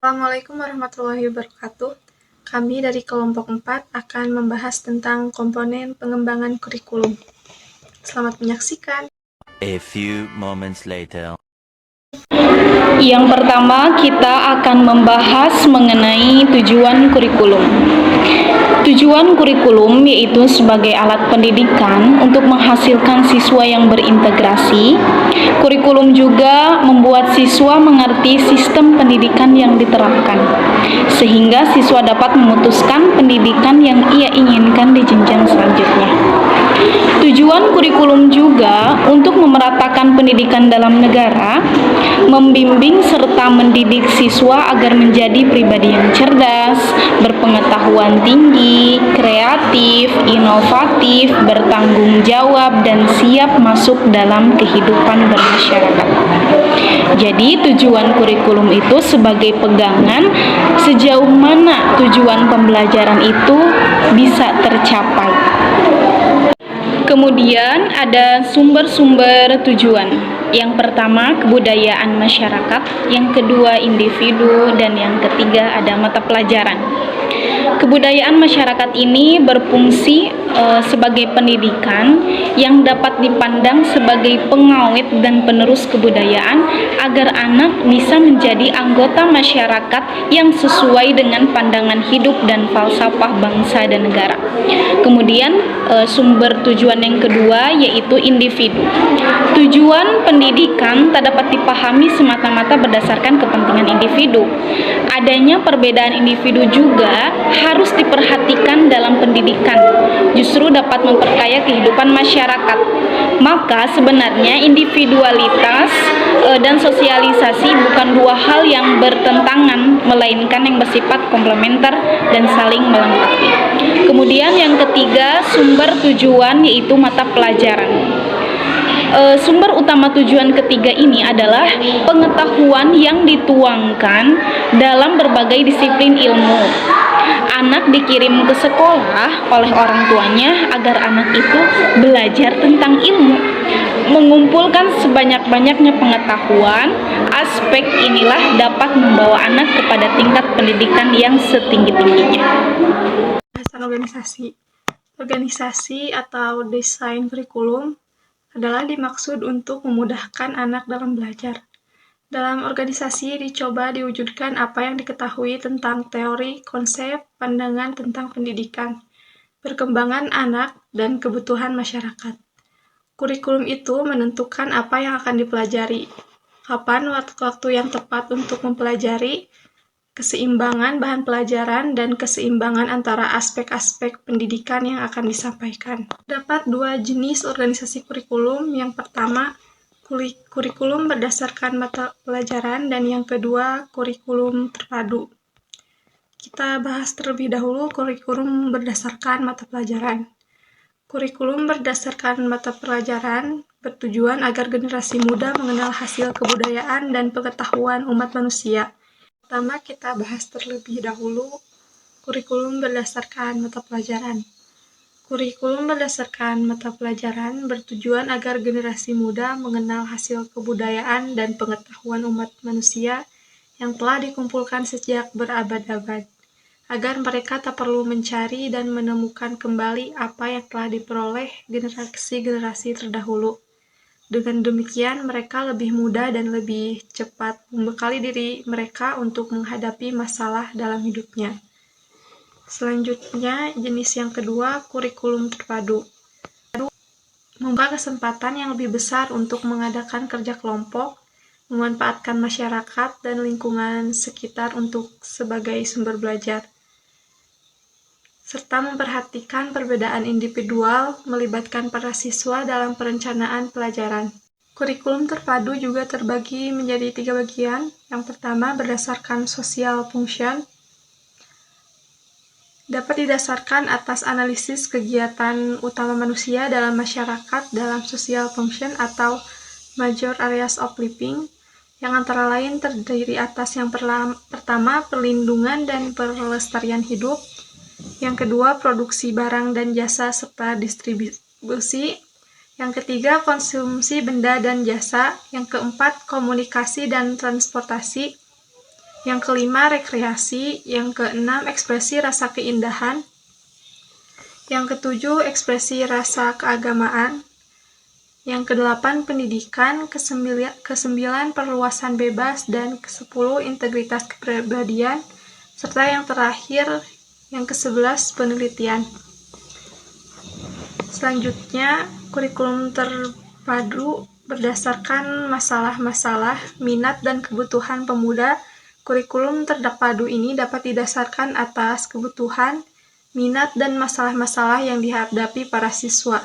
Assalamualaikum warahmatullahi wabarakatuh. Kami dari kelompok 4 akan membahas tentang komponen pengembangan kurikulum. Selamat menyaksikan. A few moments later. Yang pertama, kita akan membahas mengenai tujuan kurikulum. Tujuan kurikulum yaitu sebagai alat pendidikan untuk menghasilkan siswa yang berintegrasi. Kurikulum juga membuat siswa mengerti sistem pendidikan yang diterapkan, sehingga siswa dapat memutuskan pendidikan yang ia inginkan di jenjang selanjutnya. Tujuan kurikulum juga untuk memeratakan pendidikan dalam negara, membimbing serta mendidik siswa agar menjadi pribadi yang cerdas, berpengetahuan tinggi, kreatif, inovatif, bertanggung jawab, dan siap masuk dalam kehidupan bermasyarakat. Jadi tujuan kurikulum itu sebagai pegangan sejauh mana tujuan pembelajaran itu bisa tercapai. Kemudian ada sumber-sumber tujuan. Yang pertama, kebudayaan masyarakat, yang kedua individu, dan yang ketiga ada mata pelajaran. Kebudayaan masyarakat ini berfungsi sebagai pendidikan yang dapat dipandang sebagai pengawet dan penerus kebudayaan agar anak bisa menjadi anggota masyarakat yang sesuai dengan pandangan hidup dan falsafah bangsa dan negara. Kemudian sumber tujuan yang kedua yaitu individu. Tujuan pendidikan tak dapat dipahami semata-mata berdasarkan kepentingan individu. Adanya perbedaan individu juga harus diperhatikan dalam pendidikan, justru dapat memperkaya kehidupan masyarakat. Maka sebenarnya individualitas dan sosialisasi bukan dua hal yang bertentangan, melainkan yang bersifat komplementer dan saling melengkapi. Kemudian yang ketiga, sumber tujuan yaitu mata pelajaran. Sumber utama tujuan ketiga ini adalah pengetahuan yang dituangkan dalam berbagai disiplin ilmu. Anak dikirim ke sekolah oleh orang tuanya agar anak itu belajar tentang ilmu. Mengumpulkan sebanyak-banyaknya pengetahuan, aspek inilah dapat membawa anak kepada tingkat pendidikan yang setinggi-tingginya. Bahasan organisasi. Organisasi atau desain kurikulum adalah dimaksud untuk memudahkan anak dalam belajar. Dalam organisasi dicoba diwujudkan apa yang diketahui tentang teori, konsep, pandangan tentang pendidikan, perkembangan anak, dan kebutuhan masyarakat. Kurikulum itu menentukan apa yang akan dipelajari, kapan waktu yang tepat untuk mempelajari, keseimbangan bahan pelajaran, dan keseimbangan antara aspek-aspek pendidikan yang akan disampaikan. Terdapat dua jenis organisasi kurikulum. Yang pertama, kurikulum berdasarkan mata pelajaran, dan yang kedua, kurikulum terpadu. Kita bahas terlebih dahulu kurikulum berdasarkan mata pelajaran. Kurikulum berdasarkan mata pelajaran bertujuan agar generasi muda mengenal hasil kebudayaan dan pengetahuan umat manusia. Pertama, kita bahas terlebih dahulu kurikulum berdasarkan mata pelajaran. Kurikulum berdasarkan mata pelajaran bertujuan agar generasi muda mengenal hasil kebudayaan dan pengetahuan umat manusia yang telah dikumpulkan sejak berabad-abad, agar mereka tak perlu mencari dan menemukan kembali apa yang telah diperoleh generasi-generasi terdahulu. Dengan demikian, mereka lebih mudah dan lebih cepat membekali diri mereka untuk menghadapi masalah dalam hidupnya. Selanjutnya, jenis yang kedua, kurikulum terpadu. Membuka kesempatan yang lebih besar untuk mengadakan kerja kelompok, memanfaatkan masyarakat dan lingkungan sekitar untuk sebagai sumber belajar, serta memperhatikan perbedaan individual, melibatkan para siswa dalam perencanaan pelajaran. Kurikulum terpadu juga terbagi menjadi 3 bagian. Yang pertama, berdasarkan social function, dapat didasarkan atas analisis kegiatan utama manusia dalam masyarakat dalam social function atau major areas of living. yang antara lain terdiri atas yang pertama, perlindungan dan pelestarian hidup, yang kedua, produksi barang dan jasa serta distribusi, yang ketiga, konsumsi benda dan jasa, yang keempat, komunikasi dan transportasi, yang kelima, rekreasi, yang keenam, ekspresi rasa keindahan, yang ketujuh, ekspresi rasa keagamaan, yang kedelapan, pendidikan, kesembilan, perluasan bebas, dan kesepuluh, integritas kepribadian, serta yang terakhir, yang ke-11, penelitian. Selanjutnya, kurikulum terpadu berdasarkan masalah-masalah, minat, dan kebutuhan pemuda. Kurikulum terpadu ini dapat didasarkan atas kebutuhan, minat, dan masalah-masalah yang dihadapi para siswa.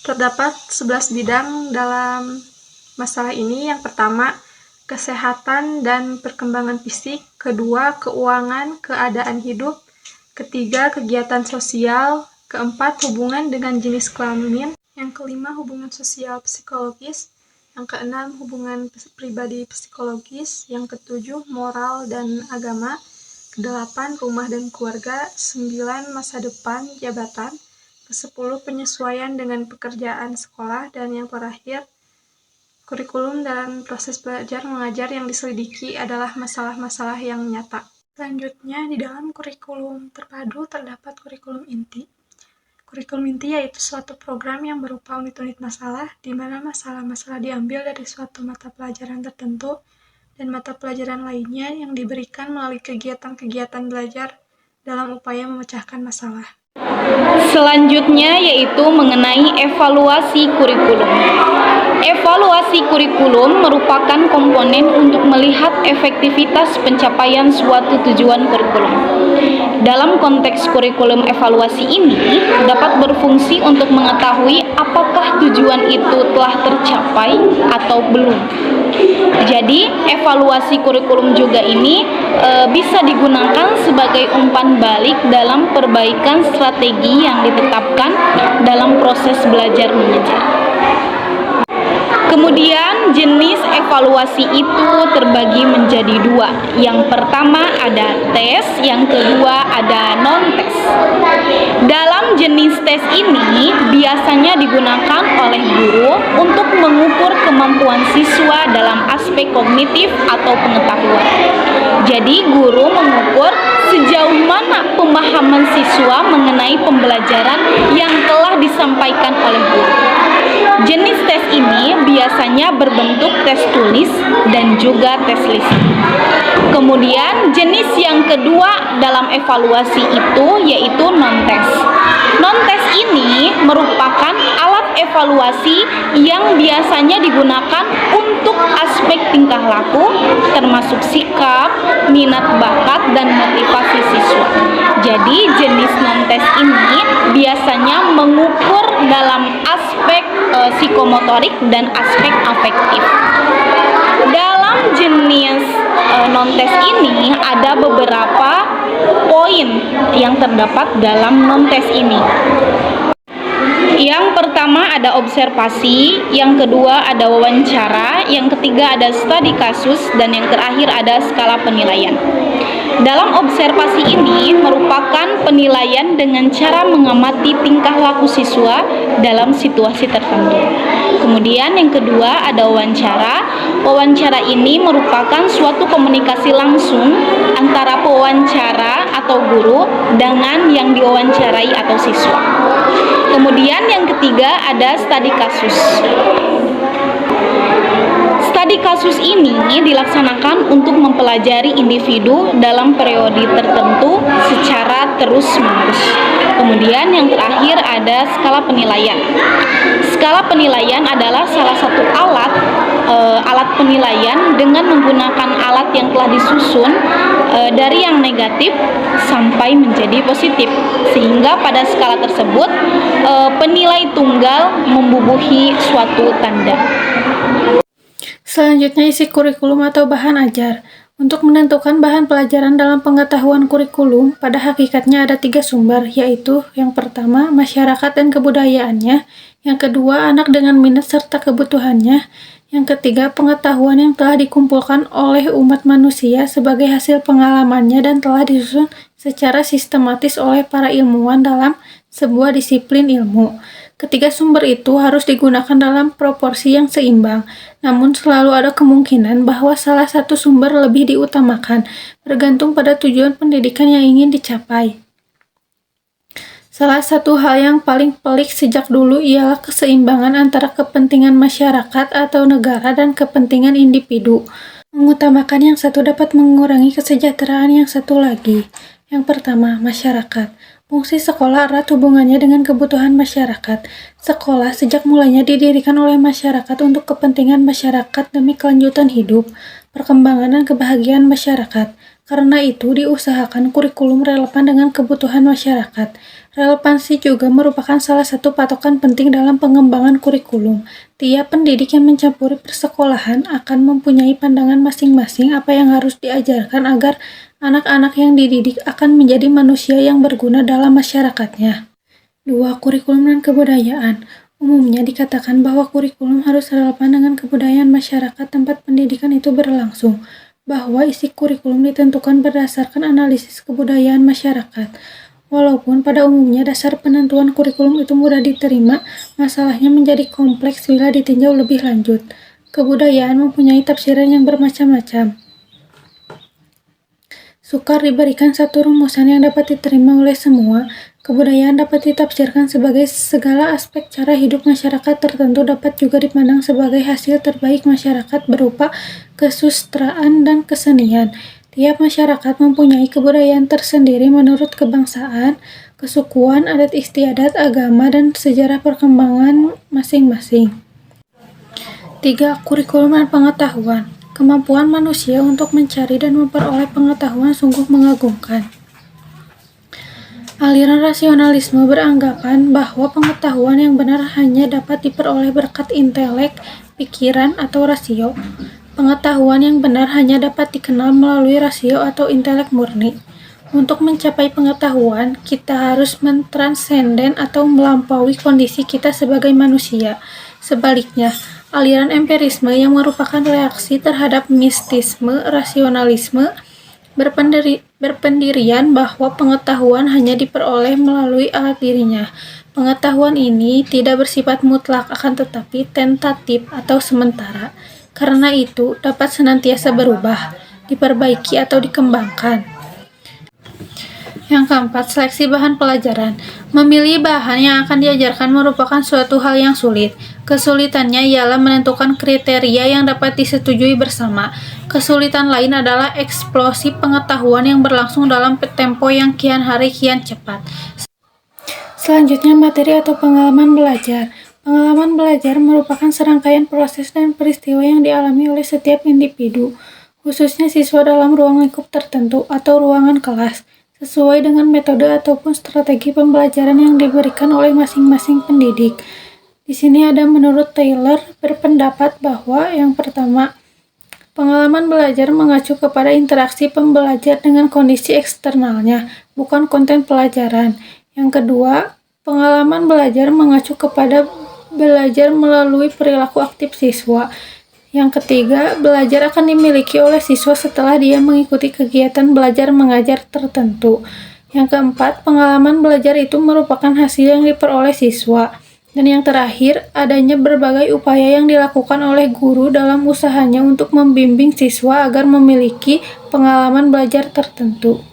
Terdapat 11 bidang dalam masalah ini. Yang pertama, kesehatan dan perkembangan fisik. Kedua, keuangan, keadaan hidup. Ketiga, kegiatan sosial. Keempat, hubungan dengan jenis kelamin. Yang kelima, hubungan sosial psikologis. Yang keenam, hubungan pribadi psikologis. Yang ketujuh, moral dan agama. Kedelapan, rumah dan keluarga. 9, masa depan, jabatan. Ke-10, penyesuaian dengan pekerjaan sekolah. Dan yang terakhir, kurikulum dalam proses belajar mengajar yang diselidiki adalah masalah-masalah yang nyata. Selanjutnya, di dalam kurikulum terpadu terdapat kurikulum inti. Kurikulum inti yaitu suatu program yang berupa unit-unit masalah, di mana masalah-masalah diambil dari suatu mata pelajaran tertentu dan mata pelajaran lainnya yang diberikan melalui kegiatan-kegiatan belajar dalam upaya memecahkan masalah. Selanjutnya yaitu mengenai evaluasi kurikulum. Evaluasi kurikulum merupakan komponen untuk melihat efektivitas pencapaian suatu tujuan kurikulum. Dalam konteks kurikulum, evaluasi ini dapat berfungsi untuk mengetahui apakah tujuan itu telah tercapai atau belum. Jadi, evaluasi kurikulum juga ini bisa digunakan sebagai umpan balik dalam perbaikan strategi yang ditetapkan dalam proses belajar mengajar. Kemudian jenis evaluasi itu terbagi menjadi dua. Yang pertama ada tes, yang kedua ada non-tes. Dalam jenis tes ini biasanya digunakan oleh guru untuk mengukur kemampuan siswa dalam aspek kognitif atau pengetahuan. Jadi guru mengukur sejauh mana pemahaman siswa mengenai pembelajaran yang telah disampaikan oleh guru. Jenis tes ini biasanya berbentuk tes tulis dan juga tes lisan. Kemudian jenis yang kedua dalam evaluasi itu yaitu non-tes. Non-tes ini merupakan alat evaluasi yang biasanya digunakan untuk aspek tingkah laku, termasuk sikap, minat bakat, dan motivasi siswa. Jadi jenis non-tes ini biasanya mengukur dalam aspek psikomotorik dan aspek afektif. Dalam jenis non-tes ini ada beberapa poin yang terdapat dalam non-tes ini. Yang pertama ada observasi, yang kedua ada wawancara, yang ketiga ada studi kasus, dan yang terakhir ada skala penilaian. Dalam observasi ini merupakan penilaian dengan cara mengamati tingkah laku siswa dalam situasi tertentu. Kemudian yang kedua ada wawancara. Wawancara ini merupakan suatu komunikasi langsung antara pewawancara atau guru dengan yang diwawancarai atau siswa. Kemudian yang ketiga ada studi kasus. Studi kasus ini dilaksanakan untuk mempelajari individu dalam periode tertentu secara terus-menerus. Kemudian yang terakhir ada skala penilaian. Skala penilaian adalah salah satu alat penilaian dengan menggunakan alat yang telah disusun dari yang negatif sampai menjadi positif, sehingga pada skala tersebut penilai tunggal membubuhi suatu tanda. Selanjutnya isi kurikulum atau bahan ajar. Untuk menentukan bahan pelajaran dalam pengetahuan kurikulum, pada hakikatnya ada 3 sumber, yaitu yang pertama, masyarakat dan kebudayaannya, yang kedua, anak dengan minat serta kebutuhannya, Yang ketiga, pengetahuan yang telah dikumpulkan oleh umat manusia sebagai hasil pengalamannya dan telah disusun secara sistematis oleh para ilmuwan dalam sebuah disiplin ilmu. Ketiga sumber itu harus digunakan dalam proporsi yang seimbang, namun selalu ada kemungkinan bahwa salah satu sumber lebih diutamakan, bergantung pada tujuan pendidikan yang ingin dicapai. Salah satu hal yang paling pelik sejak dulu ialah keseimbangan antara kepentingan masyarakat atau negara dan kepentingan individu. Mengutamakan yang satu dapat mengurangi kesejahteraan yang satu lagi. Yang pertama, masyarakat. Fungsi sekolah erat hubungannya dengan kebutuhan masyarakat. Sekolah sejak mulanya didirikan oleh masyarakat untuk kepentingan masyarakat demi kelanjutan hidup, perkembangan dan kebahagiaan masyarakat. Karena itu diusahakan kurikulum relevan dengan kebutuhan masyarakat. Relevansi juga merupakan salah satu patokan penting dalam pengembangan kurikulum. Tiap pendidik yang mencampuri persekolahan akan mempunyai pandangan masing-masing apa yang harus diajarkan agar anak-anak yang dididik akan menjadi manusia yang berguna dalam masyarakatnya. 2. Kurikulum dan kebudayaan. Umumnya dikatakan bahwa kurikulum harus relevan dengan kebudayaan masyarakat tempat pendidikan itu berlangsung, bahwa isi kurikulum ditentukan berdasarkan analisis kebudayaan masyarakat. Walaupun pada umumnya dasar penentuan kurikulum itu mudah diterima, masalahnya menjadi kompleks bila ditinjau lebih lanjut. Kebudayaan mempunyai tafsiran yang bermacam-macam. Sukar diberikan satu rumusan yang dapat diterima oleh semua. Kebudayaan dapat ditafsirkan sebagai segala aspek cara hidup masyarakat tertentu, dapat juga dipandang sebagai hasil terbaik masyarakat berupa kesusastraan dan kesenian. Tiap masyarakat mempunyai kebudayaan tersendiri menurut kebangsaan, kesukuan, adat istiadat, agama, dan sejarah perkembangan masing-masing. 3. Kurikulum dan pengetahuan. Kemampuan manusia untuk mencari dan memperoleh pengetahuan sungguh mengagumkan. Aliran rasionalisme beranggapan bahwa pengetahuan yang benar hanya dapat diperoleh berkat intelek, pikiran, atau rasio. Pengetahuan yang benar hanya dapat dikenal melalui rasio atau intelek murni. Untuk mencapai pengetahuan, kita harus mentransenden atau melampaui kondisi kita sebagai manusia. Sebaliknya, aliran empirisme yang merupakan reaksi terhadap mistisme rasionalisme berpendirian bahwa pengetahuan hanya diperoleh melalui alat dirinya. Pengetahuan ini tidak bersifat mutlak, akan tetapi tentatif atau sementara. Karena itu dapat senantiasa berubah, diperbaiki atau dikembangkan. Yang keempat, seleksi bahan pelajaran. Memilih bahan yang akan diajarkan merupakan suatu hal yang sulit. Kesulitannya ialah menentukan kriteria yang dapat disetujui bersama. Kesulitan lain adalah eksplosif pengetahuan yang berlangsung dalam tempo yang kian hari kian cepat. Selanjutnya, materi atau pengalaman belajar. Pengalaman belajar merupakan serangkaian proses dan peristiwa yang dialami oleh setiap individu, khususnya siswa dalam ruang lingkup tertentu atau ruangan kelas, sesuai dengan metode ataupun strategi pembelajaran yang diberikan oleh masing-masing pendidik. Di sini ada menurut Taylor berpendapat bahwa yang pertama, pengalaman belajar mengacu kepada interaksi pembelajar dengan kondisi eksternalnya, bukan konten pelajaran. Yang kedua, pengalaman belajar mengacu kepada belajar melalui perilaku aktif siswa. Yang ketiga, belajar akan dimiliki oleh siswa setelah dia mengikuti kegiatan belajar mengajar tertentu. Yang keempat, pengalaman belajar itu merupakan hasil yang diperoleh siswa. Dan yang terakhir, adanya berbagai upaya yang dilakukan oleh guru dalam usahanya untuk membimbing siswa agar memiliki pengalaman belajar tertentu.